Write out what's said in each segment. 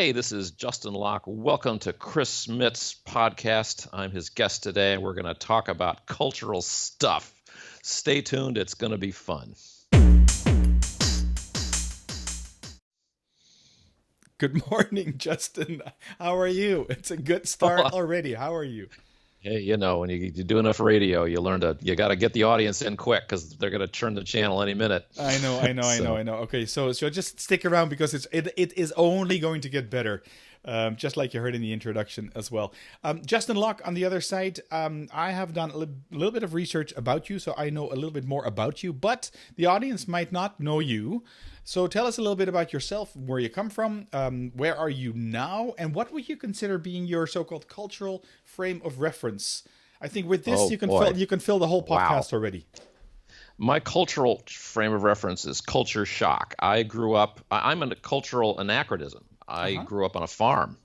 Hey, this is Justin Locke. Welcome to Chris Smit's podcast. I'm his guest today, and we're going to talk about cultural stuff. Stay tuned. It's going to be fun. Good morning, Justin. How are you? It's a good start already. How are you? Hey, you know, when you do enough radio, you got to get the audience in quick because they're going to turn the channel any minute. I know. Okay, so just stick around because it is only going to get better, just like you heard in the introduction as well. Justin Locke on the other side. I have done a little bit of research about you, so I know a little bit more about you, but the audience might not know you. So tell us a little bit about yourself, where you come from, where are you now, and what would you consider being your so-called cultural frame of reference? I think with this you can fill the whole podcast already. My cultural frame of reference is culture shock. I'm a cultural anachronism. I grew up on a farm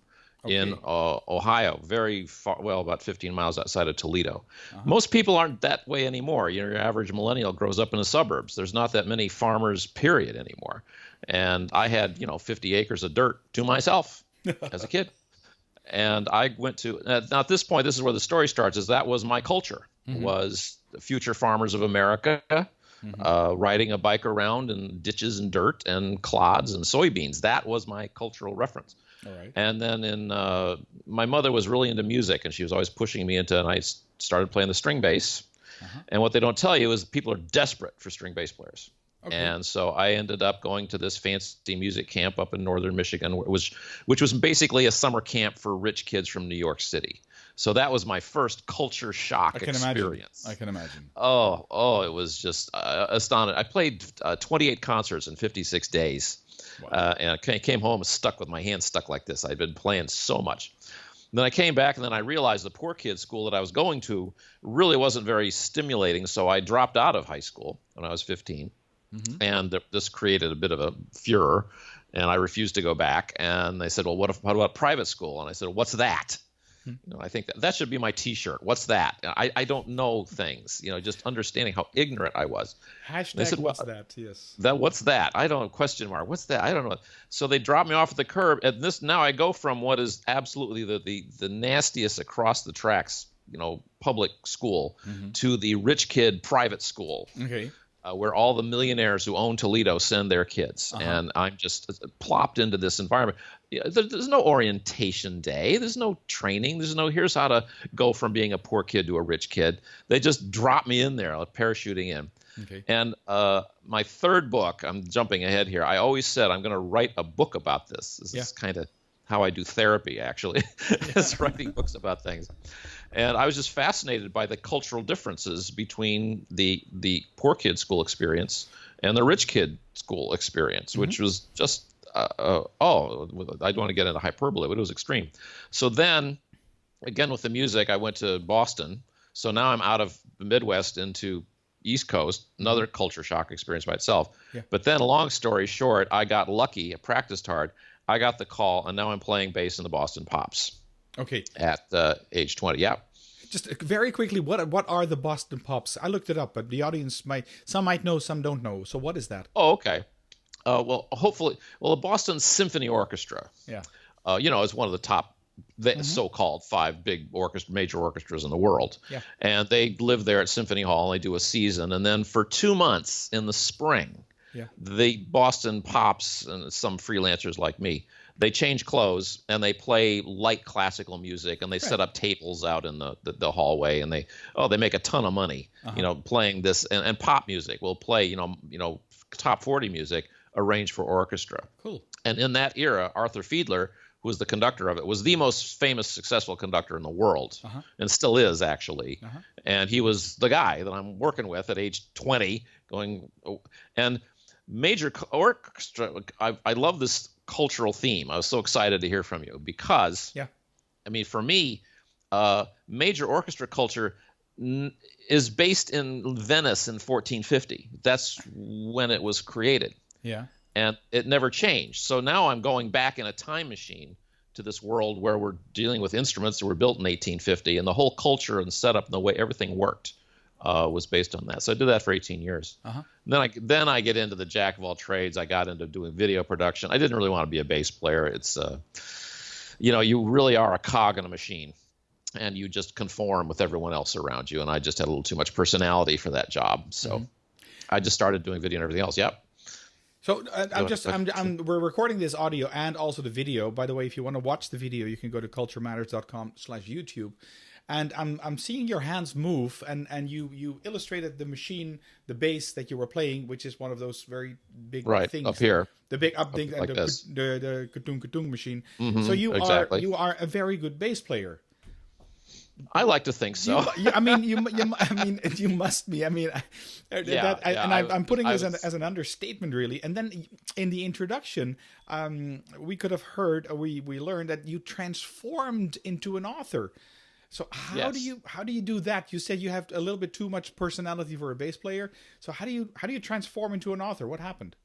in Ohio, very far, about 15 miles outside of Toledo. Most people aren't that way anymore. Your average millennial grows up in the suburbs. There's not that many farmers, period, anymore. And I had, 50 acres of dirt to myself as a kid. And I went to, now at this point, this is where the story starts, is that was my culture, was the future farmers of America, riding a bike around in ditches and dirt and clods and soybeans. That was my cultural reference. All right. And then my mother was really into music, and she was always pushing me into, and I started playing the string bass. And what they don't tell you is people are desperate for string bass players. Okay. And so I ended up going to this fancy music camp up in northern Michigan, which was basically a summer camp for rich kids from New York City. So that was my first culture shock experience. I can imagine. Oh, it was just astonishing. I played 28 concerts in 56 days. Wow. And I came home stuck with my hands stuck like this. I'd been playing so much. And then I came back, and then I realized the poor kids school that I was going to really wasn't very stimulating. So I dropped out of high school when I was 15. And this created a bit of a furor, and I refused to go back. And they said, well, what about private school? And I said, well, what's that? I think that should be my T-shirt. What's that? I don't know things, just understanding how ignorant I was. Hashtag said, what's that? Yes. What's that? I don't know. Question mark. What's that? I don't know. So they dropped me off at the curb. And now I go from what is absolutely the nastiest across the tracks, public school to the rich kid private school. Okay. Where all the millionaires who own Toledo send their kids. And I'm just plopped into this environment. There's no orientation day. There's no training. There's no here's how to go from being a poor kid to a rich kid. They just drop me in there, like parachuting in. Okay. And my third book, I'm jumping ahead here. I always said I'm going to write a book about this. This is kind of how I do therapy, actually, is writing books about things. And I was just fascinated by the cultural differences between the poor kid school experience and the rich kid school experience, which was just, I don't want to get into hyperbole, but it was extreme. So then, again, with the music, I went to Boston. So now I'm out of the Midwest into East Coast, another culture shock experience by itself. Yeah. But then, long story short, I got lucky. I practiced hard. I got the call, and now I'm playing bass in the Boston Pops. Okay. At age 20, yeah. Just very quickly, what are the Boston Pops? I looked it up, but the audience some might know, some don't know. So what is that? Oh, okay. The Boston Symphony Orchestra. Yeah. Is one of the top so-called 5 big major orchestras in the world. Yeah. And they live there at Symphony Hall, and they do a season. And then for 2 months in the spring, the Boston Pops and some freelancers like me, they change clothes and they play light classical music, and they set up tables out in the hallway, and they make a ton of money, playing this and pop music. We'll play, top 40 music arranged for orchestra. Cool. And in that era, Arthur Fiedler, who was the conductor of it, was the most famous, successful conductor in the world, and still is actually. And he was the guy that I'm working with at age 20, and major orchestra. I love this cultural theme. I was so excited to hear from you because, for me, major orchestra culture is based in Venice in 1450. That's when it was created. Yeah. And it never changed. So now I'm going back in a time machine to this world where we're dealing with instruments that were built in 1850, and the whole culture and setup and the way everything worked was based on that. So I did that for 18 years. Uh-huh. Then I get into the jack of all trades. I got into doing video production. I didn't really want to be a bass player. It's you really are a cog in a machine, and you just conform with everyone else around you. And I just had a little too much personality for that job, so I just started doing video and everything else. Yep. So we're recording this audio and also the video. By the way, if you want to watch the video, you can go to culturematters.com/YouTube. And I'm seeing your hands move, and you illustrated the machine, the bass that you were playing, which is one of those very big things up here, the big up thing, like the katung machine. Mm-hmm, so you exactly. are a very good bass player. I like to think so. You must be. I'm putting this as an understatement, really. And then in the introduction, we could have heard, we learned that you transformed into an author. So how do you do that? You said you have a little bit too much personality for a bass player. So how do you transform into an author? What happened?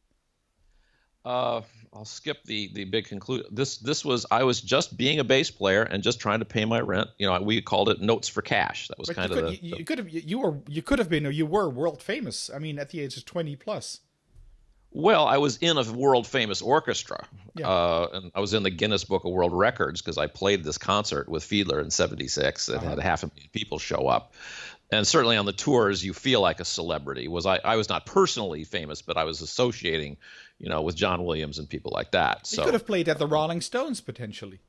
I'll skip the big conclusion. I was just being a bass player and just trying to pay my rent. We called it notes for cash. That was you were world famous. I mean, at the age of 20 plus. Well, I was in a world famous orchestra, and I was in the Guinness Book of World Records because I played this concert with Fiedler in '76 and had 500,000 people show up. And certainly on the tours, you feel like a celebrity. I was not personally famous, but I was associating, with John Williams and people like that. So you could have played at the Rolling Stones potentially.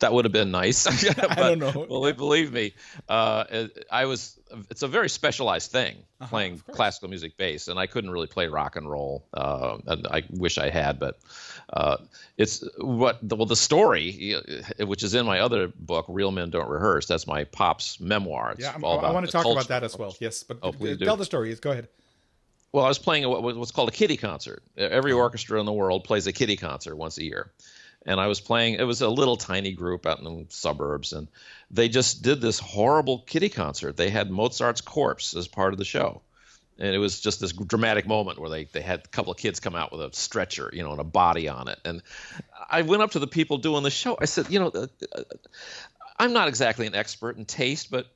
That would have been nice. I don't know. Well, believe me, it's a very specialized thing, playing classical music bass, and I couldn't really play rock and roll. And I wish I had, but it's the story, which is in my other book, Real Men Don't Rehearse. That's my pop's memoir. I want to talk about that as well. Yes, but tell the story. Go ahead. Well, I was playing what's called a kiddie concert. Every orchestra in the world plays a kiddie concert once a year. And I was playing, it was a little tiny group out in the suburbs, and they just did this horrible kiddie concert. They had Mozart's corpse as part of the show. And it was just this dramatic moment where they had a couple of kids come out with a stretcher, and a body on it. And I went up to the people doing the show. I said, I'm not exactly an expert in taste, but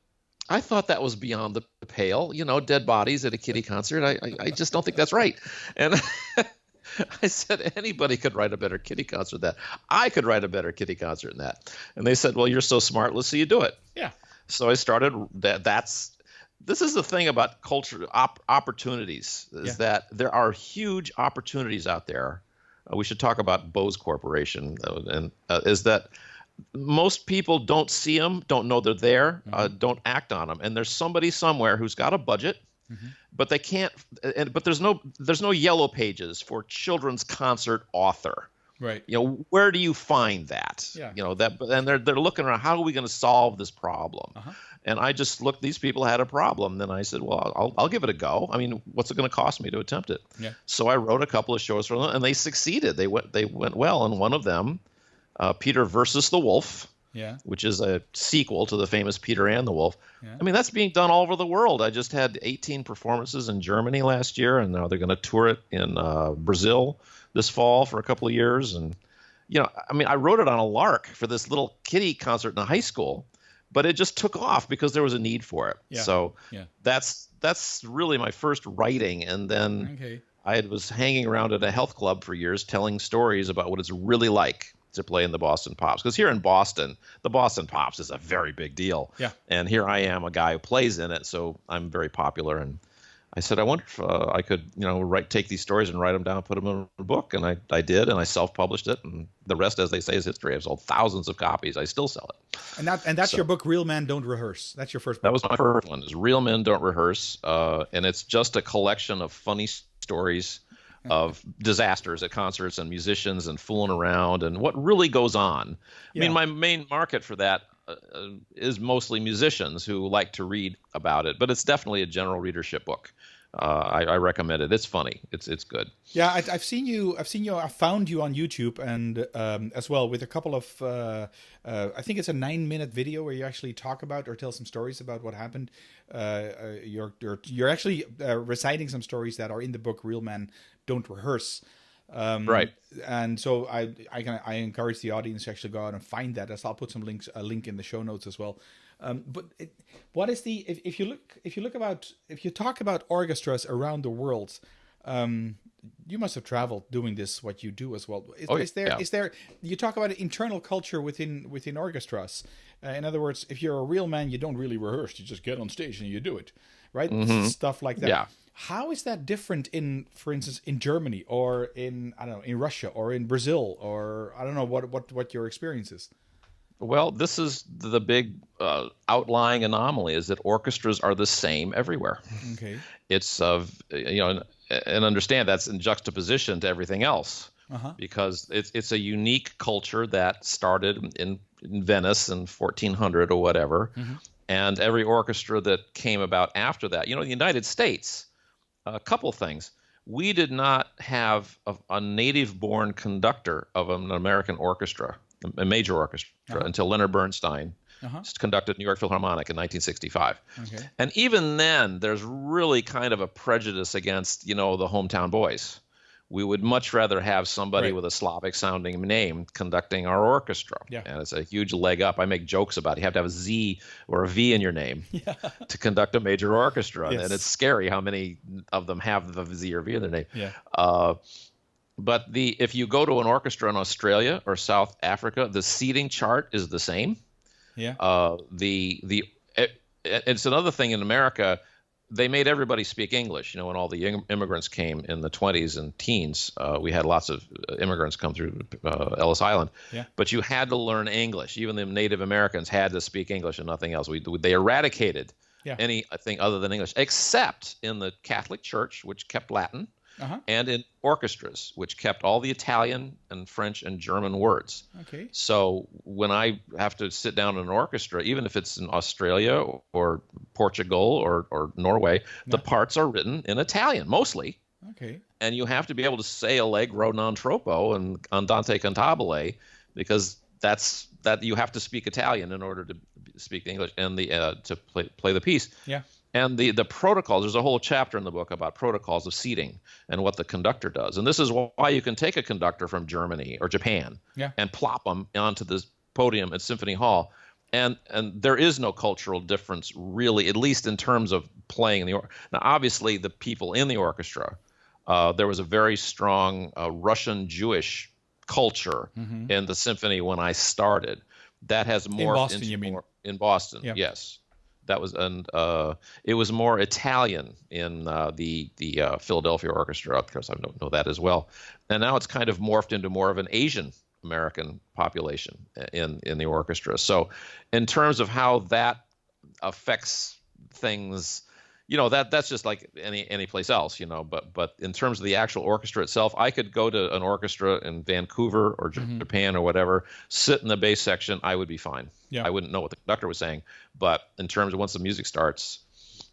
I thought that was beyond the pale, dead bodies at a kiddie concert. I just don't think that's right. And I said, anybody could write a better kiddie concert than that. I could write a better kiddie concert than that. And they said, well, you're so smart. Let's see you do it. Yeah. So I started this is the thing about culture opportunities is that there are huge opportunities out there. We should talk about Bose Corporation, and is that most people don't see them, don't know they're there, don't act on them. And there's somebody somewhere who's got a budget, but they can't. But there's no yellow pages for children's concert author. Right. Where do you find that? Yeah. And they're looking around. How are we going to solve this problem? And I just looked. These people had a problem. Then I said, well, I'll give it a go. I mean, what's it going to cost me to attempt it? Yeah. So I wrote a couple of shows for them, and they succeeded. They went well. And one of them, Peter versus the Wolf. Yeah. Which is a sequel to the famous Peter and the Wolf. Yeah. I mean, that's being done all over the world. I just had 18 performances in Germany last year, and now they're going to tour it in Brazil this fall for a couple of years. And, I wrote it on a lark for this little kiddie concert in high school, but it just took off because there was a need for it. Yeah. So that's really my first writing. And then I was hanging around at a health club for years telling stories about what it's really like to play in the Boston Pops. Because here in Boston, the Boston Pops is a very big deal. Yeah. And here I am, a guy who plays in it, so I'm very popular. And I said, I wonder if I could, take these stories and write them down, put them in a book. And I did, and I self-published it. And the rest, as they say, is history. I've sold thousands of copies. I still sell it. And that's your book, Real Men Don't Rehearse. That's your first book. That was my first one, is Real Men Don't Rehearse. And it's just a collection of funny stories of disasters at concerts and musicians and fooling around and what really goes on. I mean, my main market for that is mostly musicians who like to read about it, but it's definitely a general readership book. I recommend it. It's funny. It's good. Yeah, I've seen you. I found you on YouTube and as well with a couple of. I think it's a 9-minute video where you actually talk about or tell some stories about what happened. You're actually reciting some stories that are in the book Real Men Don't Rehearse. Right. And so I encourage the audience to actually go out and find that. As I'll put a link in the show notes as well. But what is the if you talk about orchestras around the world, you must have traveled doing this what you do as well. Is there you talk about internal culture within orchestras? In other words, if you're a real man, you don't really rehearse. You just get on stage and you do it, right? Stuff like that. Yeah. How is that different for instance, in Germany or in Russia or in Brazil, or I don't know what your experience is? Well, this is the big outlying anomaly, is that orchestras are the same everywhere. Okay. It's and understand that's in juxtaposition to everything else, because it's a unique culture that started in Venice in 1400 or whatever, and every orchestra that came about after that. In the United States, a couple things. We did not have a native-born conductor of an American orchestra, a major orchestra, until Leonard Bernstein conducted New York Philharmonic in 1965. Okay. And even then, there's really kind of a prejudice against, the hometown boys. We would much rather have somebody with a Slavic-sounding name conducting our orchestra. Yeah. And it's a huge leg up. I make jokes about it. You have to have a Z or a V in your name to conduct a major orchestra. Yes. And it's scary how many of them have the Z or V in their name. Yeah. But if you go to an orchestra in Australia or South Africa, the seating chart is the same. Yeah. It's another thing in America. They made everybody speak English. When all the immigrants came in the 20s and teens, we had lots of immigrants come through Ellis Island. Yeah. But you had to learn English. Even the Native Americans had to speak English and nothing else. They eradicated anything other than English, except in the Catholic Church, which kept Latin. And in orchestras, which kept all the Italian and French and German words. Okay. So when I have to sit down in an orchestra, even if it's in Australia or Portugal or Norway, the parts are written in Italian mostly. Okay. And you have to be able to say allegro non troppo and andante cantabile, because that you have to speak Italian in order to speak English and to play the piece. Yeah. And the protocols, there's a whole chapter in the book about protocols of seating and what the conductor does. And this is why you can take a conductor from Germany or Japan and plop them onto this podium at Symphony Hall. And there is no cultural difference, really, at least in terms of playing in the orchestra. Now, obviously, the people in the orchestra, there was a very strong Russian-Jewish culture in the symphony when I started. That has morphed in Boston, you mean? In Boston, yes. That was, and it was more Italian in the Philadelphia Orchestra. Of course, I know that as well. And now it's kind of morphed into more of an Asian American population in the orchestra. So, in terms of how that affects things, that's just like any place else, But in terms of the actual orchestra itself, I could go to an orchestra in Vancouver or Japan or whatever, sit in the bass section, I would be fine. Yeah. I wouldn't know what the conductor was saying, but in terms of once the music starts,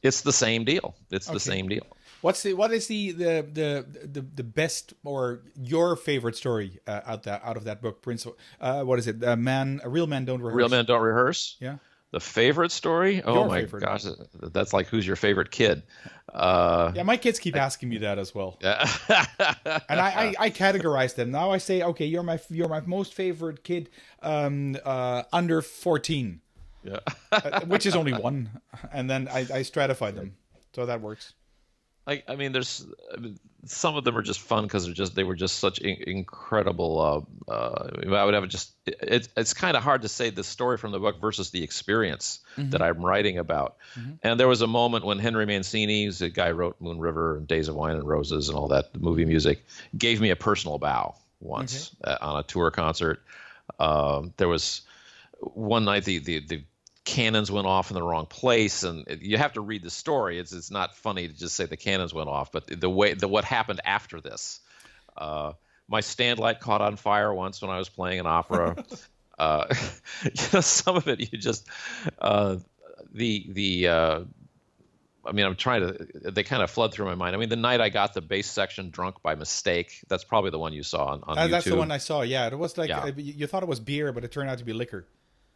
it's the same deal. It's the same deal. What is the best or your favorite story out of that book, Prince? What is it? A real men don't rehearse. Real men don't rehearse. Yeah. The favorite story? Oh my gosh, that's like, who's your favorite kid? My kids keep asking me that as well. Yeah. And I categorize them. Now I say, okay, you're my most favorite kid under 14. Yeah. Which is only one, and then I stratify them, so that works. I mean, some of them are just fun because they were just such incredible. I would have it's kind of hard to say the story from the book versus the experience that I'm writing about. And there was a moment when Henry Mancini, who's the guy who wrote Moon River and Days of Wine and Roses and all that movie music, gave me a personal bow once on a tour concert. There was one night the cannons went off in the wrong place, and you have to read the story. It's not funny to just say the cannons went off, but what happened after this. My stand light caught on fire once when I was playing an opera. Some of it you just they kind of flood through my mind. I mean, the night I got the bass section drunk by mistake, that's probably the one you saw on YouTube. That's the one I saw. Yeah, it was like you thought it was beer, but it turned out to be liquor.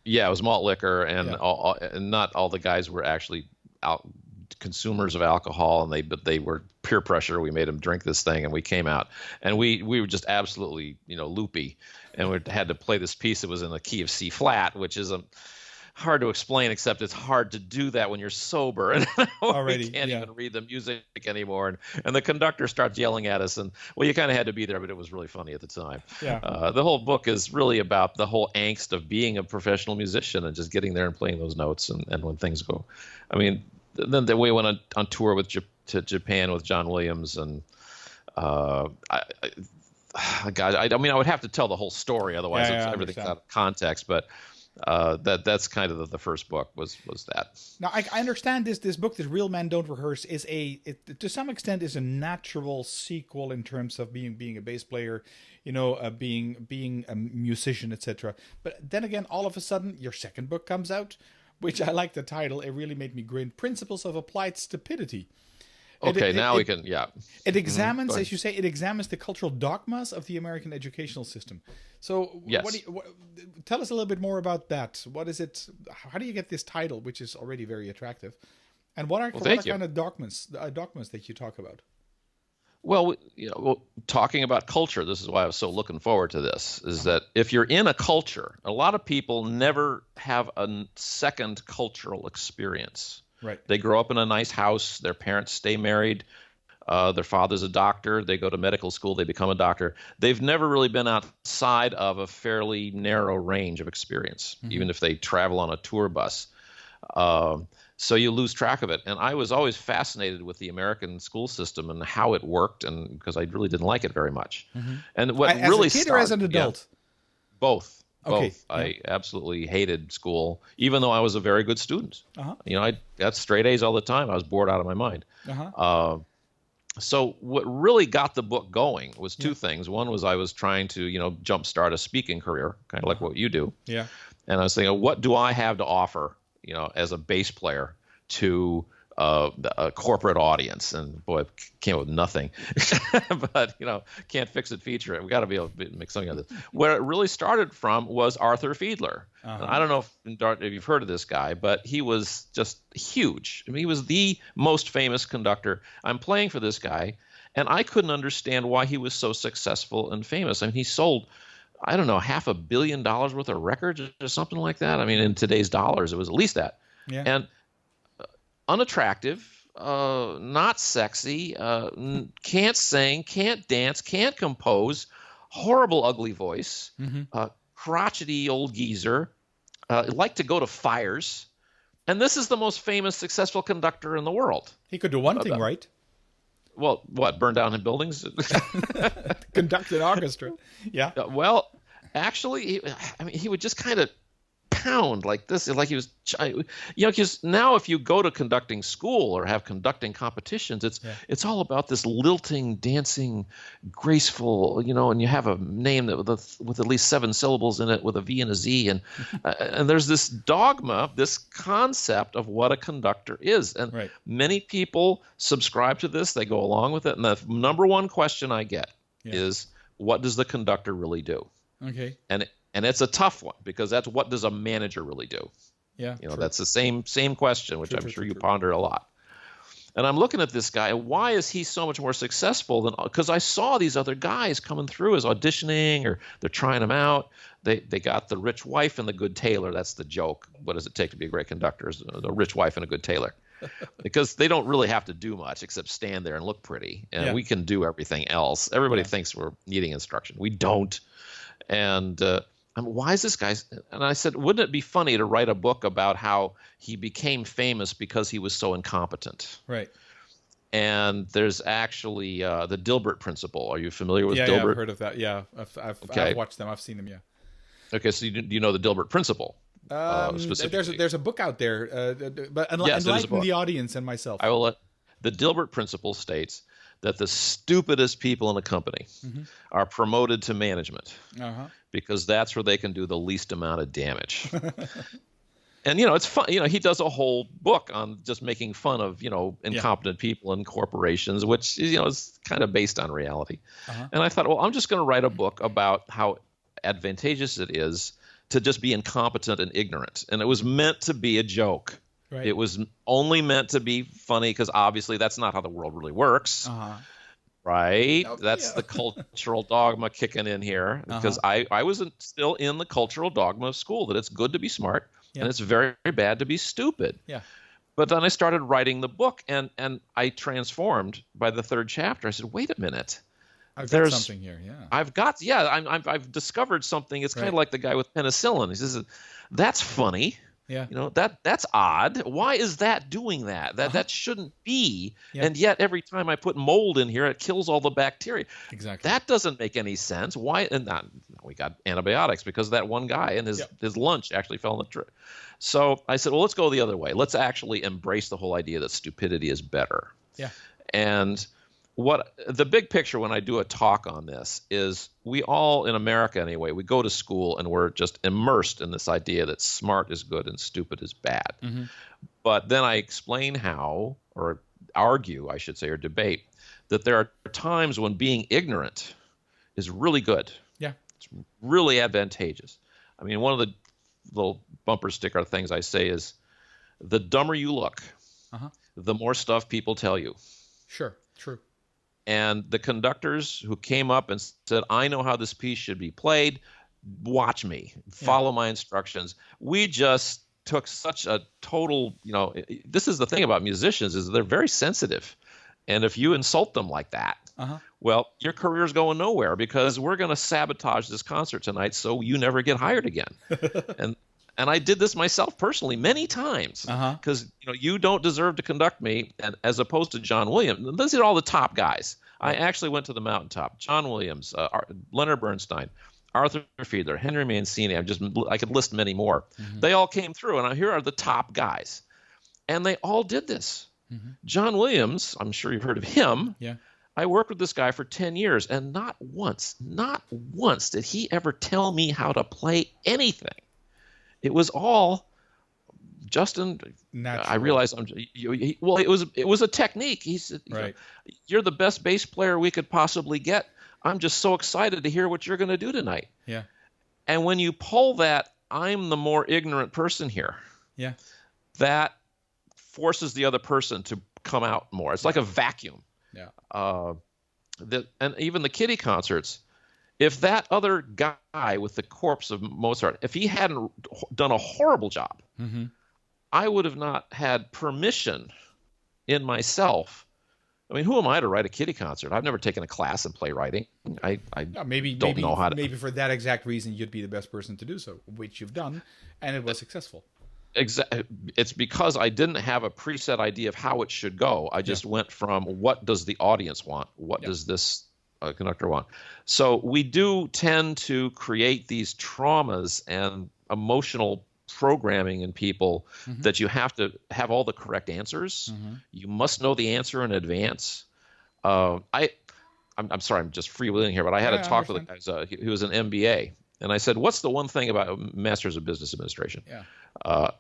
Yeah, it was malt liquor, and and not all the guys were actually consumers of alcohol, but they were peer pressure. We made them drink this thing, and we came out, and we were just absolutely loopy, and we had to play this piece that was in the key of C flat, which is hard to explain, except it's hard to do that when you're sober and Already, we can't yeah. even read the music anymore. And the conductor starts yelling at us, and well, you kind of had to be there, but it was really funny at the time. Yeah. The whole book is really about the whole angst of being a professional musician and just getting there and playing those notes, and when things go. I mean, then we went on tour to Japan with John Williams, and God, I mean, I would have to tell the whole story, otherwise everything's out of context. But that's kind of the first book was that. Now I understand this book, this Real Men Don't Rehearse, is to some extent is a natural sequel in terms of being a bass player, being a musician, etc. But then again, all of a sudden, your second book comes out, which I like the title. It really made me grin. Principles of Applied Stupidity. Okay, now we can, yeah. It examines, as you say, it examines the cultural dogmas of the American educational system. So, yes. Tell us a little bit more about that. What is it? How do you get this title, which is already very attractive? And what are kind of dogmas that you talk about? Well, talking about culture, this is why I was so looking forward to this, is that if you're in a culture, a lot of people never have a second cultural experience. Right. They grow up in a nice house. Their parents stay married. Their father's a doctor. They go to medical school. They become a doctor. They've never really been outside of a fairly narrow range of experience, even if they travel on a tour bus. So you lose track of it. And I was always fascinated with the American school system and how it worked, and because I really didn't like it very much. And what really as a kid or as an adult? Both. Okay. Both. Yeah. I absolutely hated school, even though I was a very good student. I got straight A's all the time. I was bored out of my mind. So what really got the book going was two things. One was I was trying to, jumpstart a speaking career, kind of like what you do. Yeah. And I was thinking, what do I have to offer, as a bass player to a corporate audience? And boy, came up with nothing. But can't fix it, feature it. We got to be able to make something of this. Where it really started from was Arthur Fiedler. And I don't know if you've heard of this guy, but he was just huge. I mean, he was the most famous conductor. I'm playing for this guy, and I couldn't understand why he was so successful and famous. I mean, he sold, I don't know, $500 million worth of records or something like that. I mean, in today's dollars, it was at least that. Yeah. And unattractive, not sexy, can't sing, can't dance, can't compose, horrible ugly voice, crotchety old geezer, liked to go to fires. And this is the most famous, successful conductor in the world. He could do one thing right. Well, what, burn down in buildings? Conduct an orchestra. Yeah. Well, actually, he would just kind of pound like this, like he was, because now if you go to conducting school or have conducting competitions, it's all about this lilting, dancing, graceful, and you have a name that with at least 7 syllables in it with a V and a Z, and and there's this dogma, this concept of what a conductor is, and many people subscribe to this. They go along with it, and the number one question I get is, what does the conductor really do? Okay. And it's a tough one, because that's, what does a manager really do? Yeah. That's the same question, which I'm sure you ponder a lot. And I'm looking at this guy, and why is he so much more successful than? Because I saw these other guys coming through as auditioning, or they're trying them out. They got the rich wife and the good tailor. That's the joke. What does it take to be a great conductor? Is a rich wife and a good tailor. Because they don't really have to do much except stand there and look pretty. And we can do everything else. Everybody thinks we're needing instruction. We don't. And why is this guy? And I said, wouldn't it be funny to write a book about how he became famous because he was so incompetent? Right. And there's actually the Dilbert principle. Are you familiar with Dilbert? Yeah, I've heard of that. Yeah, I've watched them. I've seen them. Yeah. Okay, so you know the Dilbert principle? There's a book out there, but enlighten the audience and myself. I will. The Dilbert principle states that the stupidest people in a company are promoted to management because that's where they can do the least amount of damage. And, it's fun. He does a whole book on just making fun of, incompetent people in corporations, which, is kind of based on reality. And I thought, well, I'm just going to write a book about how advantageous it is to just be incompetent and ignorant. And it was meant to be a joke. Right. It was only meant to be funny because obviously that's not how the world really works. Right? That's the cultural dogma kicking in here, because I was still in the cultural dogma of school, that it's good to be smart, and it's very, very bad to be stupid. Yeah. But then I started writing the book, and I transformed by the third chapter. I said, wait a minute. I've got something here, yeah. I've discovered something. It's kind of Right. like the guy with penicillin. He says, that's funny. Yeah. You know, that's odd. Why is that doing that? That shouldn't be. Yeah. And yet every time I put mold in here, it kills all the bacteria. Exactly. That doesn't make any sense. Why? And we got antibiotics because that one guy and his lunch actually fell in the tree. So I said, well, let's go the other way. Let's actually embrace the whole idea that stupidity is better. Yeah. And what the big picture when I do a talk on this is, we all in America anyway, we go to school and we're just immersed in this idea that smart is good and stupid is bad. Mm-hmm. But then I explain how, or argue, I should say, or debate, that there are times when being ignorant is really good. Yeah. It's really advantageous. I mean, one of the little bumper sticker things I say is, the dumber you look, the more stuff people tell you. Sure. True. And the conductors who came up and said, I know how this piece should be played, watch me, follow my instructions. We just took such a total, this is the thing about musicians, is they're very sensitive. And if you insult them like that, well, your career's going nowhere, because we're going to sabotage this concert tonight so you never get hired again. And I did this myself personally many times, because you don't deserve to conduct me. And as opposed to John Williams, these are all the top guys. I actually went to the mountaintop. John Williams, Leonard Bernstein, Arthur Fiedler, Henry Mancini. I could list many more. They all came through, and here are the top guys, and they all did this. John Williams, I'm sure you've heard of him. Yeah. I worked with this guy for 10 years, and not once did he ever tell me how to play anything. It was all, Justin. Natural. I realize it was a technique. He said, right. You're the best bass player we could possibly get. I'm just so excited to hear what you're going to do tonight. Yeah. And when you pull that, I'm the more ignorant person here. Yeah. That forces the other person to come out more. It's like a vacuum. Yeah. And even the kiddie concerts, if that other guy with the corpse of Mozart, if he hadn't done a horrible job, I would have not had permission in myself. I mean, who am I to write a kiddie concert? I've never taken a class in playwriting. I don't know how to. Maybe for that exact reason, you'd be the best person to do so, which you've done, and it was successful. It's because I didn't have a preset idea of how it should go. I just went from, what does the audience want? What does this conductor want? So we do tend to create these traumas and emotional programming in people that you have to have all the correct answers. You must know the answer in advance. I'm sorry, I'm just freewheeling here, but I had a talk with a guy who was an MBA, and I said, what's the one thing about Masters of Business Administration?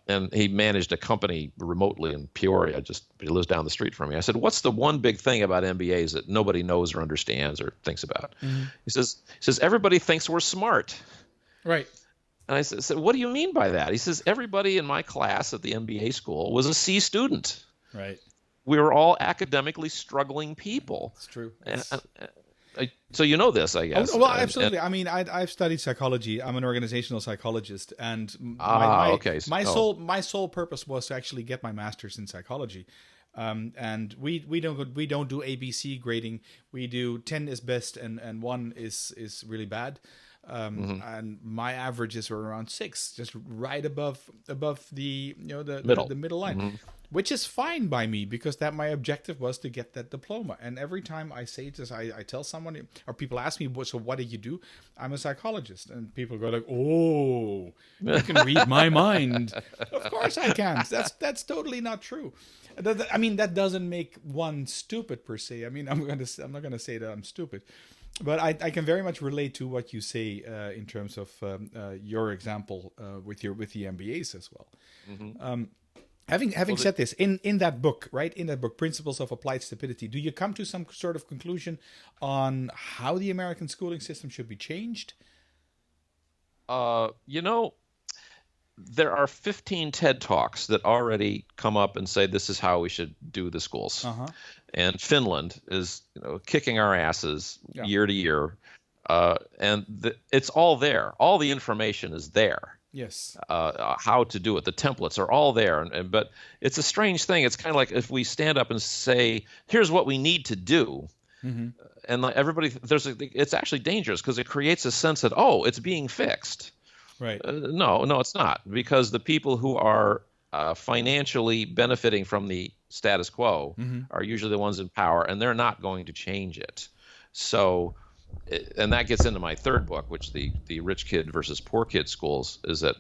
And he managed a company remotely in Peoria, he lives down the street from me. I said, what's the one big thing about MBAs that nobody knows or understands or thinks about? He says, everybody thinks we're smart. Right. And I said, what do you mean by that? He says, everybody in my class at the MBA school was a C student. Right. We were all academically struggling people. It's true. So you know this, I guess. Oh, well, absolutely. I mean, I've studied psychology. I'm an organizational psychologist, and my sole purpose was to actually get my master's in psychology. And we don't do ABC grading. We do 10 is best and 1 is really bad. And my averages were around 6, just right above the the middle line, which is fine by me, because that my objective was to get that diploma. And every time I say this, I tell someone, or people ask me, so what do you do? I'm a psychologist, and people go like, oh, you can read my mind. Of course I can. That's totally not true. I mean, that doesn't make one stupid per se. I mean, I'm not gonna say that I'm stupid. But I can very much relate to what you say in terms of your example with the MBAs as well. Having said this, in that book, Principles of Applied Stupidity, do you come to some sort of conclusion on how the American schooling system should be changed? There are 15 TED Talks that already come up and say this is how we should do the schools. And Finland is kicking our asses year to year. And it's all there. All the information is there. Yes. How to do it. The templates are all there, but it's a strange thing. It's kind of like if we stand up and say, "Here's what we need to do," and like everybody, it's actually dangerous because it creates a sense that, oh, it's being fixed. Right. No, it's not, because the people who are financially benefiting from the status quo are usually the ones in power, and they're not going to change it. So. And that gets into my third book, which the rich kid versus poor kid schools, is that,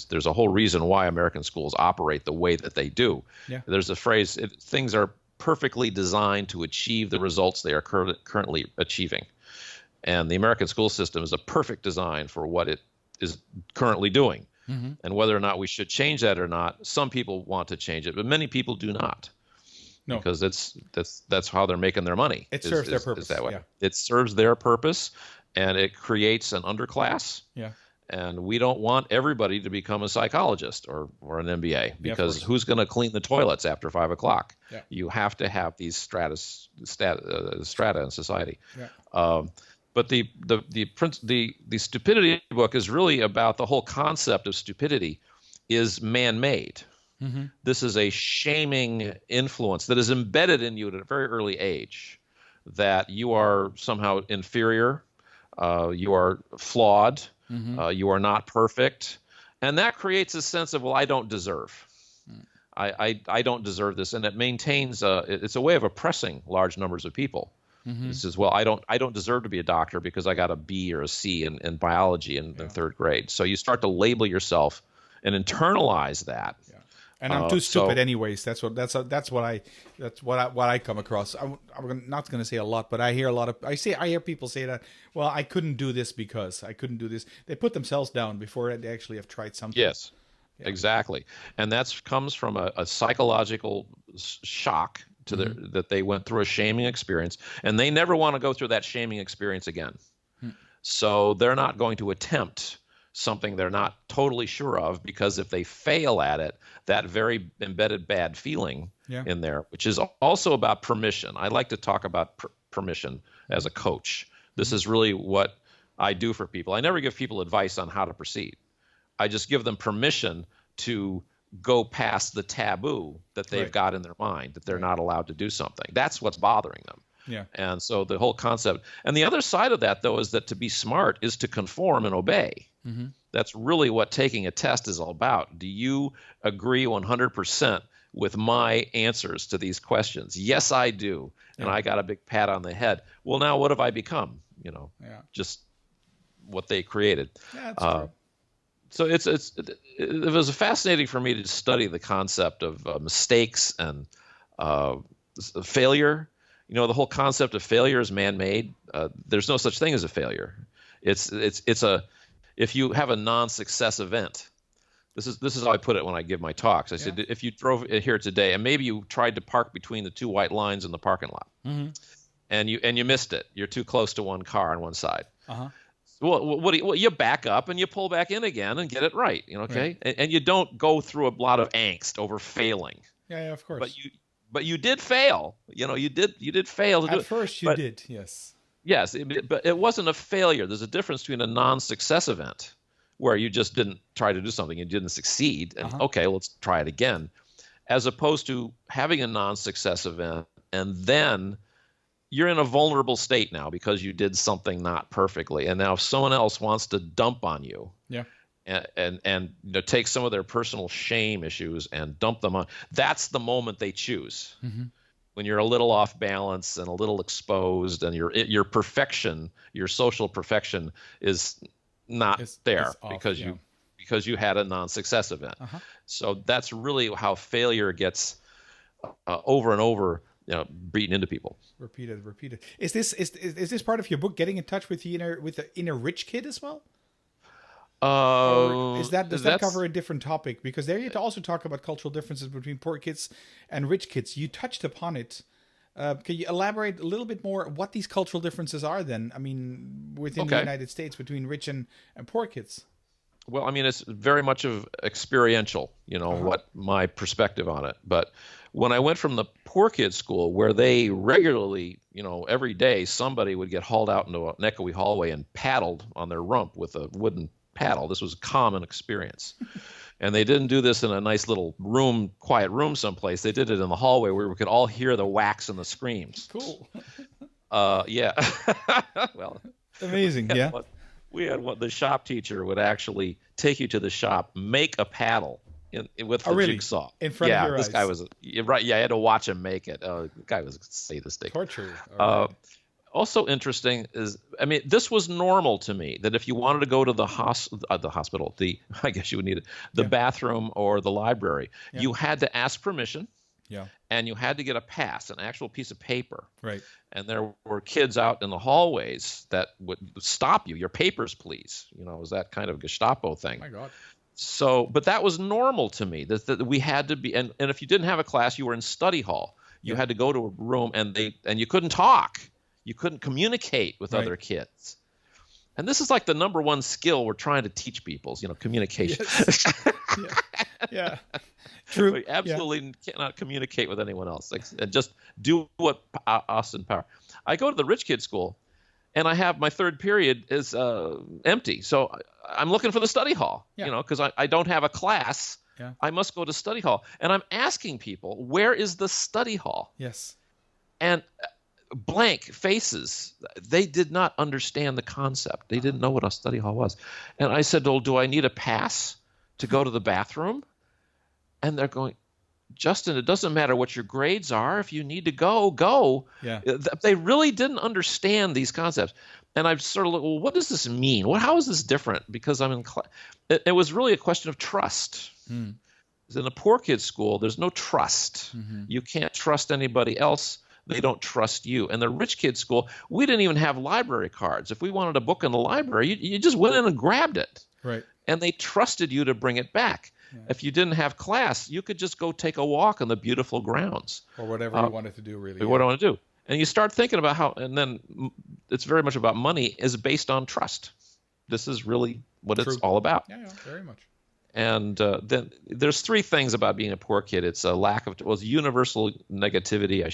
there's a whole reason why American schools operate the way that they do. Yeah. There's a phrase, things are perfectly designed to achieve the results they are currently achieving. And the American school system is a perfect design for what it is currently doing. And whether or not we should change that or not, some people want to change it, but many people do not. No. Because that's how they're making their money. It serves their purpose. Is that way. Yeah. It serves their purpose, and it creates an underclass. Yeah. And we don't want everybody to become a psychologist or an MBA, because who's going to clean the toilets after 5 o'clock? Yeah. You have to have these strata in society. Yeah. But the Stupidity book is really about the whole concept of stupidity is man-made. This is a shaming influence that is embedded in you at a very early age, that you are somehow inferior, you are flawed, you are not perfect, and that creates a sense of, well, I don't deserve. I don't deserve this, and it maintains it's a way of oppressing large numbers of people. This is, well, I don't deserve to be a doctor because I got a B or a C in biology in third grade. So you start to label yourself and internalize that. Yeah. And I'm too stupid, anyways. That's what I come across. I'm not going to say a lot, but I hear I hear people say that. Well, I couldn't do this because I couldn't do this. They put themselves down before they actually have tried something. Yes, exactly, and that comes from a psychological shock to that they went through a shaming experience, and they never want to go through that shaming experience again. So they're not going to attempt something they're not totally sure of, because if they fail at it, that very embedded bad feeling in there, which is also about permission. I like to talk about permission as a coach. This is really what I do for people. I never give people advice on how to proceed. I just give them permission to go past the taboo that they've got in their mind, that they're not allowed to do something. That's what's bothering them. Yeah. And so the whole concept, and the other side of that, though, is that to be smart is to conform and obey. That's really what taking a test is all about. Do you agree 100% with my answers to these questions? Yes, I do. And I got a big pat on the head. Well, now what have I become? Just what they created. Yeah, that's true. So it was fascinating for me to study the concept of mistakes and failure. The whole concept of failure is man-made. There's no such thing as a failure. If you have a non-success event, this is how I put it when I give my talks. I said, if you drove here today and maybe you tried to park between the two white lines in the parking lot, and you missed it. You're too close to one car on one side. Well, you back up and you pull back in again and get it right. Okay, right. And you don't go through a lot of angst over failing. Yeah, of course. But you did fail. You did fail to do it. At first, you did. Yes. Yes, but it wasn't a failure. There's a difference between a non-success event, where you just didn't try to do something and didn't succeed, and okay, let's try it again, as opposed to having a non-success event and then you're in a vulnerable state now because you did something not perfectly, and now if someone else wants to dump on you, and take some of their personal shame issues and dump them on, that's the moment they choose. When you're a little off balance and a little exposed, and your perfection, your social perfection is not there because you had a non-success event. So that's really how failure gets over and over, beaten into people. Repeated. Is this part of your book, getting in touch with the inner rich kid as well? Or does that cover a different topic? Because there you also talk about cultural differences between poor kids and rich kids. You touched upon it. Can you elaborate a little bit more what these cultural differences are then? I mean, within the United States between rich and poor kids. Well, I mean, it's very much of experiential, what my perspective on it. But when I went from the poor kids school, where they regularly, every day somebody would get hauled out into an echoey hallway and paddled on their rump with a wooden paddle. This was a common experience. And they didn't do this in a nice little room, quiet room someplace. They did it in the hallway where we could all hear the whacks and the screams. Cool. Yeah. Well, amazing. Yeah. We had what the shop teacher would actually take you to the shop, make a paddle with the jigsaw. In front of your eyes. This guy was right. Yeah, I had to watch him make it. The guy was sadistic. Torture. Also interesting is, I mean, this was normal to me, that if you wanted to go to the hospital, I guess you would need it, the bathroom or the library, you had to ask permission. Yeah. And you had to get a pass, an actual piece of paper. Right. And there were kids out in the hallways that would stop you. Your papers, please. You know, it was that kind of Gestapo thing. Oh my God. So, but that was normal to me, that we had to be, and if you didn't have a class, you were in study hall. You had to go to a room and you couldn't talk. You couldn't communicate with other kids. And this is like the number one skill we're trying to teach people, communication. Yes. Yeah. True. We absolutely cannot communicate with anyone else. And just do what us in power. I go to the rich kid school, and I have my third period is empty. So I'm looking for the study hall, because I don't have a class. Yeah. I must go to study hall. And I'm asking people, where is the study hall? Yes. And blank faces. They did not understand the concept. They didn't know what a study hall was. And I said, well, do I need a pass to go to the bathroom? And they're going, Justin, it doesn't matter what your grades are. If you need to go, go. Yeah. They really didn't understand these concepts. And I've sort of looked, well, what does this mean? How is this different? Because I'm in class. It was really a question of trust. In a poor kid's school, there's no trust. You can't trust anybody else. They don't trust you. And the rich kid's school, we didn't even have library cards. If we wanted a book in the library, you just went in and grabbed it. Right. And they trusted you to bring it back. Yeah. If you didn't have class, you could just go take a walk on the beautiful grounds. Or whatever you wanted to do, really. What I want to do. And you start thinking about how, and then it's very much about money, is based on trust. This is really what it's all about. Yeah, very much. And then there's three things about being a poor kid. It's a lack of, it's universal negativity.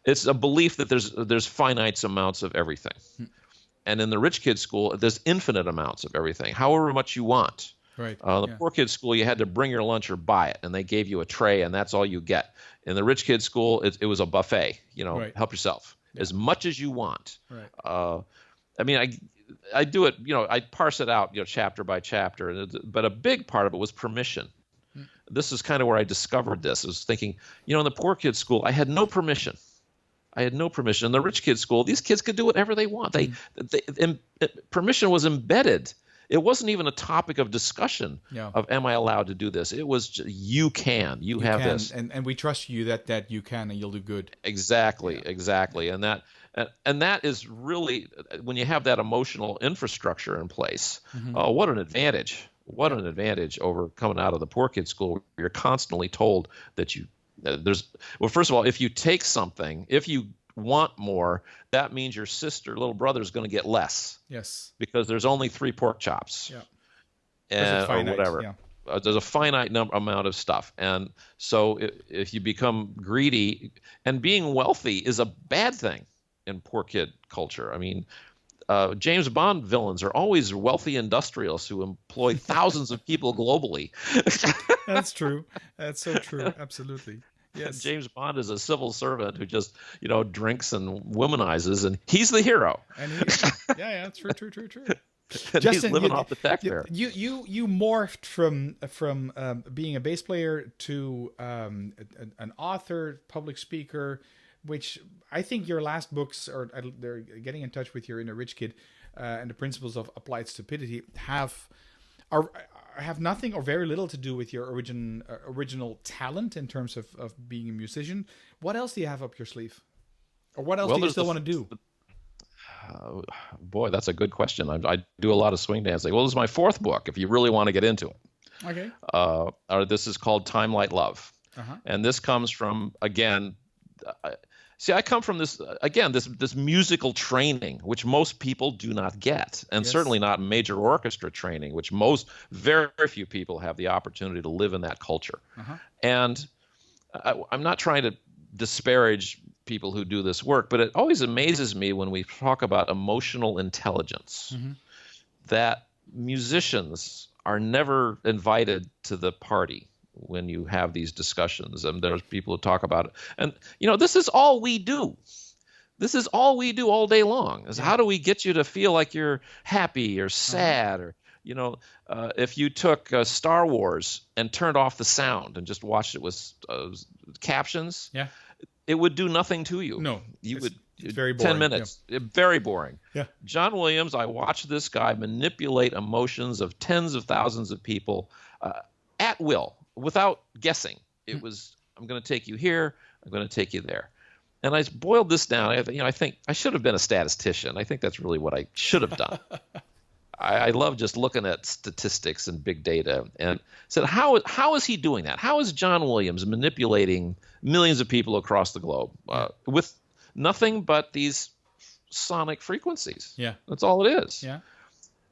It's a belief that there's finite amounts of everything. And in the rich kid school, there's infinite amounts of everything, however much you want. Right. Poor kid school, you had to bring your lunch or buy it, and they gave you a tray, and that's all you get. In the rich kid school, it was a buffet. Help yourself as much as you want. Right. I mean, I do it. I parse it out, chapter by chapter. But a big part of it was permission. This is kind of where I discovered this. I was thinking, in the poor kid school, I had no permission. In the rich kid school, these kids could do whatever they want. Permission was embedded. It wasn't even a topic of discussion of am I allowed to do this. It was just, you can. You have can, this. And we trust you that you can and you'll do good. Exactly. And that is really, when you have that emotional infrastructure in place, what an advantage. What an advantage over coming out of the poor kid school. You're constantly told that first of all, if you take something, if you want more, that means your little brother is going to get less. Yes. Because there's only 3 pork chops. Yeah. Or whatever. Yeah. There's a finite amount of stuff. And so if you become greedy, and being wealthy is a bad thing in poor kid culture. I mean, James Bond villains are always wealthy industrialists who employ thousands of people globally. That's true. That's so true. Absolutely. Yes. James Bond is a civil servant who just, drinks and womanizes, and he's the hero. And true. Justin, he's living off the taxpayer. You morphed from being a bass player to an author, public speaker, which I think your last books, or they're getting in touch with your inner rich kid, and the principles of applied stupidity have nothing or very little to do with your original talent in terms of being a musician. What else do you have up your sleeve? Or what else do you still want to do? Boy, that's a good question. I do a lot of swing dancing. Well, this is my 4th book, if you really want to get into it. Okay. This is called Time Light Love. And this comes from, again, I come from this musical training, which most people do not get, and certainly not major orchestra training, which very few people have the opportunity to live in that culture. And I'm not trying to disparage people who do this work, but it always amazes me when we talk about emotional intelligence, that musicians are never invited to the party when you have these discussions, and there's people who talk about it. And this is all we do. This is all we do all day long. Is how do we get you to feel like you're happy or sad, or if you took Star Wars and turned off the sound and just watched it with captions, it would do nothing to you. No, it's very boring. 10 minutes. Very boring. Yeah. John Williams, I watched this guy manipulate emotions of tens of thousands of people at will, without guessing. It was, I'm going to take you here, I'm going to take you there. And I boiled this down. I think I should have been a statistician. I think that's really what I should have done. I love just looking at statistics and big data, and said, how is he doing that? How is John Williams manipulating millions of people across the globe with nothing but these sonic frequencies? Yeah. That's all it is. Yeah.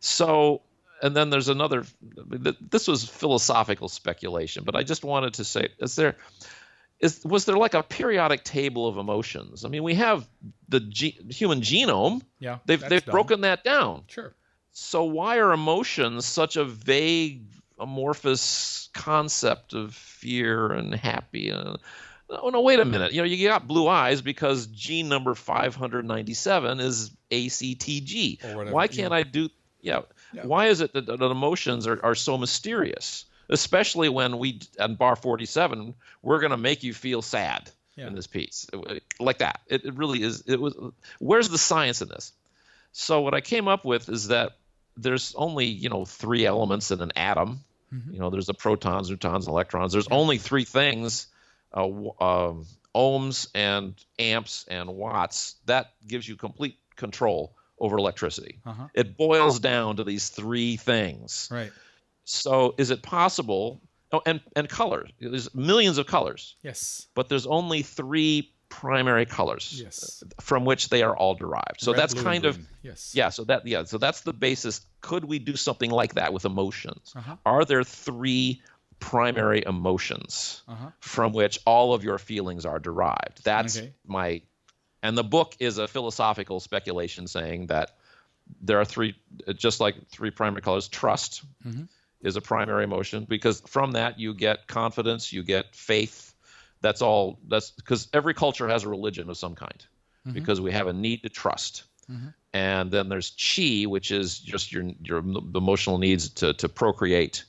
So, and then there's another, this was philosophical speculation, but I just wanted to say, was there like a periodic table of emotions? I mean, we have the human genome. Yeah. They've broken that down. Sure. So why are emotions such a vague, amorphous concept of fear and happy? No, wait a minute. You got blue eyes because gene number 597 is ACTG. Why can't I do? Yeah. Why is it that emotions are so mysterious? Especially when on bar 47, we're going to make you feel sad in this piece, like that. It really is. Where's the science in this? So what I came up with is that there's only 3 elements in an atom. Mm-hmm. There's the protons, neutrons, and electrons. There's only 3 things: ohms and amps and watts. That gives you complete control over electricity. Uh-huh. It boils down to these 3 things. Right. So is it possible? Oh, and colors. There's millions of colors. Yes. But there's only 3 primary colors. Yes. From which they are all derived. So Red, that's blue, kind and of green. Yes. Yeah. So that's the basis. Could we do something like that with emotions? Uh-huh. Are there 3 primary emotions from which all of your feelings are derived? That's and the book is a philosophical speculation saying that there are 3, just like 3 primary colors. Trust is a primary emotion, because from that you get confidence, you get faith. That's because every culture has a religion of some kind, because we have a need to trust. And then there's chi, which is just your emotional needs to procreate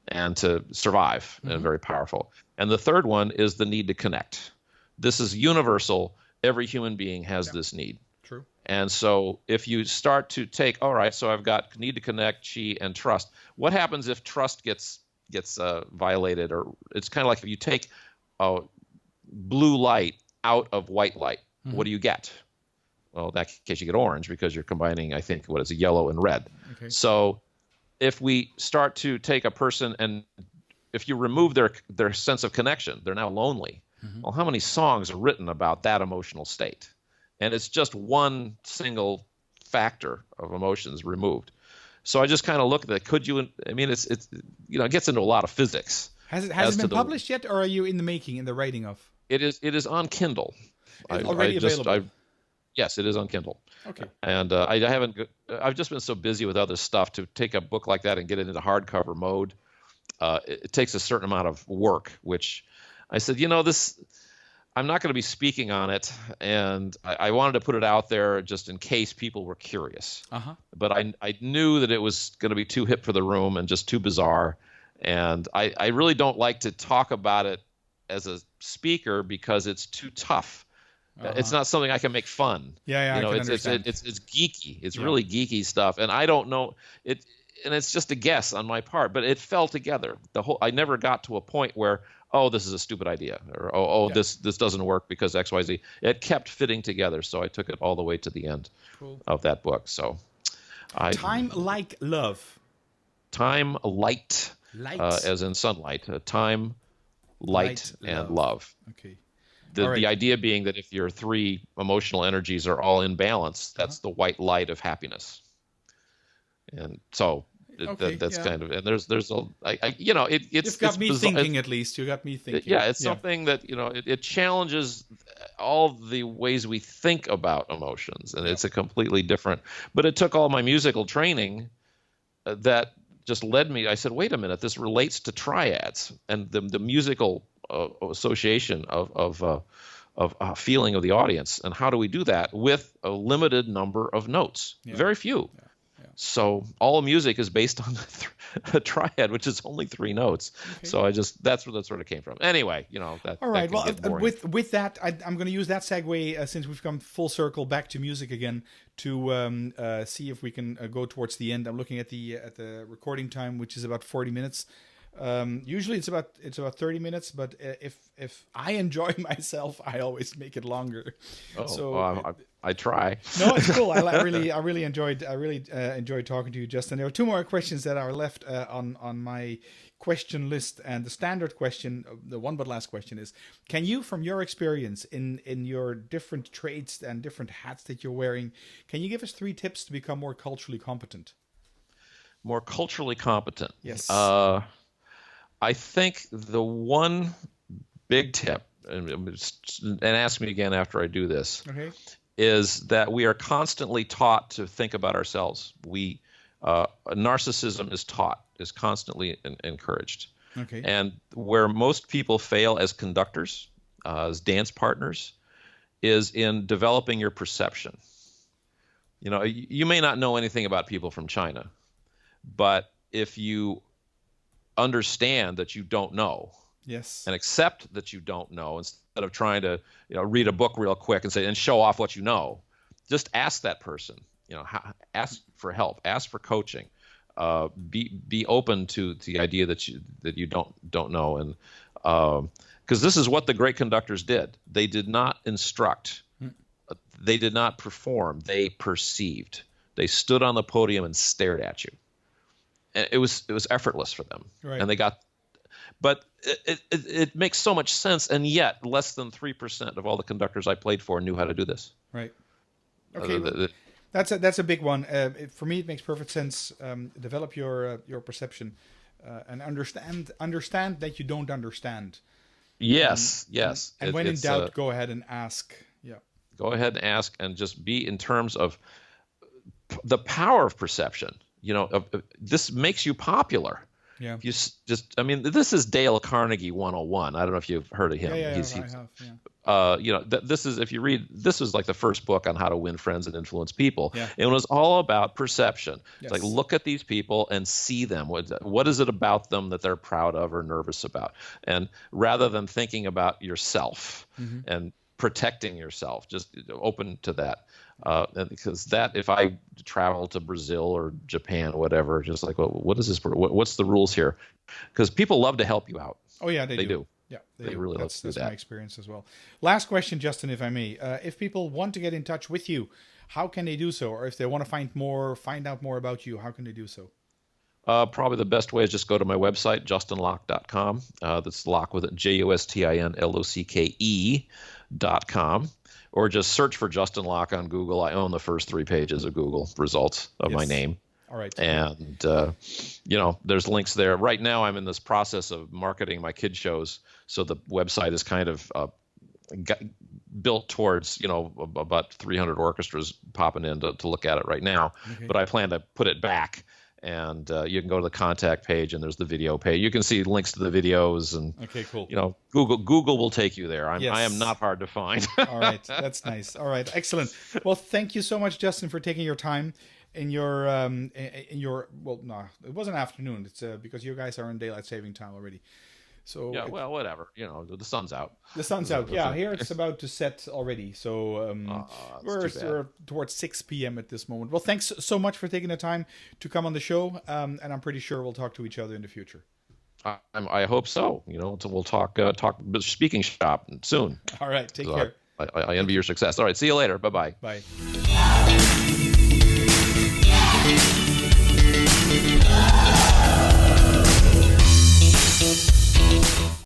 and to survive, and very powerful. And the third one is the need to connect. This is universal. Every human being has this need. True. And so if you start to take, all right, so I've got need to connect, chi, and trust. What happens if trust gets violated? Or it's kind of like if you take blue light out of white light, what do you get? Well, in that case, you get orange, because you're combining, I think, what is it, yellow and red. Okay. So if we start to take a person, and if you remove their sense of connection, they're now lonely. Well, how many songs are written about that emotional state? And it's just one single factor of emotions removed. So I just kind of look at that. Could you? I mean, it gets into a lot of physics. Has it been published yet, or are you in the writing of? It is on Kindle. It's already available. Yes, it is on Kindle. Okay. And I've just been so busy with other stuff to take a book like that and get it into hardcover mode. It takes a certain amount of work, which I said, I'm not going to be speaking on it, and I wanted to put it out there just in case people were curious. But I knew that it was going to be too hip for the room and just too bizarre, and I really don't like to talk about it as a speaker because it's too tough. It's not something I can make fun. I can understand. It's geeky. It's really geeky stuff, and I don't know it. And it's just a guess on my part, but it fell together. I never got to a point where, this is a stupid idea, or this doesn't work because X, Y, Z. It kept fitting together, so I took it all the way to the end of that book. So, Time Like Love. Time light. As in sunlight. Time, light, and love. Okay. The idea being that if your 3 emotional energies are all in balance, that's the white light of happiness. And so that's kind of, and there's it's got me bizarre. Thinking. At least you got me thinking. It's something that it challenges all the ways we think about emotions, and it's a completely different. But it took all my musical training that just led me. I said, wait a minute, this relates to triads and the musical association of feeling of the audience. And how do we do that with a limited number of notes? Yeah. Very few. Yeah. Yeah. So all music is based on a triad, which is only 3 notes. Okay. So that's where that sort of came from. Anyway, that. All right. Well, with that, I'm going to use that segue since we've come full circle back to music again to see if we can go towards the end. I'm looking at the recording time, which is about 40 minutes. Usually it's about 30 minutes, but if I enjoy myself, I always make it longer. I try. No, it's cool. I really enjoyed talking to you, Justin. There are 2 more questions that are left on my question list, and the standard question, the one but last question is: can you, from your experience in your different trades and different hats that you're wearing, can you give us 3 tips to become more culturally competent? More culturally competent. Yes. I think the one big tip, and ask me again after I do this, okay, is that we are constantly taught to think about ourselves. Narcissism is constantly encouraged. Okay. And where most people fail as conductors, as dance partners, is in developing your perception. You may not know anything about people from China, but if you understand that you don't know, yes, and accept that you don't know, instead of trying to read a book real quick and show off what you know, just ask that person. Ask for help, ask for coaching, be open to the idea that you don't know, and because this is what the great conductors did. They did not instruct, they did not perform, they perceived. They stood on the podium and stared at you. And it was effortless for them, right. And they got, but it makes so much sense, and yet less than 3% of all the conductors I played for knew how to do this. Right. Okay. That's a big one. For me, it makes perfect sense. Develop your perception, and understand that you don't understand. Yes. Yes. And when in doubt, go ahead and ask. Yeah. Go ahead and ask, and just be in terms of the power of perception. This makes you popular. Yeah. You this is Dale Carnegie 101. I don't know if you've heard of him. Yeah, I have. Yeah. This is, if you read, this was like the first book on how to win friends and influence people. Yeah. It was all about perception. Yes. It's like, look at these people and see them. What is it about them that they're proud of or nervous about? And rather than thinking about yourself and protecting yourself, just open to that. Because if I travel to Brazil or Japan or whatever, just like, well, what is this? What's the rules here? Because people love to help you out. Oh yeah, they do. Yeah, they really love to do that. That's my experience as well. Last question, Justin, if I may. If people want to get in touch with you, how can they do so? Or if they want to find out more about you, how can they do so? Probably the best way is just go to my website, justinlocke.com. That's Locke with it, JustinLocke.com. Or just search for Justin Locke on Google. I own the first 3 pages of Google results of my name. All right. And, there's links there. Right now, I'm in this process of marketing my kid shows. So the website is kind of built towards, about 300 orchestras popping in to look at it right now. Okay. But I plan to put it back. And you can go to the contact page, and there's the video page. You can see links to the videos, and okay, cool. Google will take you there. I am not hard to find. All right, that's nice. All right, excellent. Well, thank you so much, Justin, for taking your time in your well, no, it wasn't afternoon. It's because you guys are in daylight saving time already. So yeah, well, whatever. The sun's out. The sun's out. Yeah, here it's about to set already. So we're towards 6 p.m. at this moment. Well, thanks so much for taking the time to come on the show, and I'm pretty sure we'll talk to each other in the future. I hope so. We'll talk speaking shop soon. All right, take care. I envy your success. All right, see you later. Bye-bye. Bye.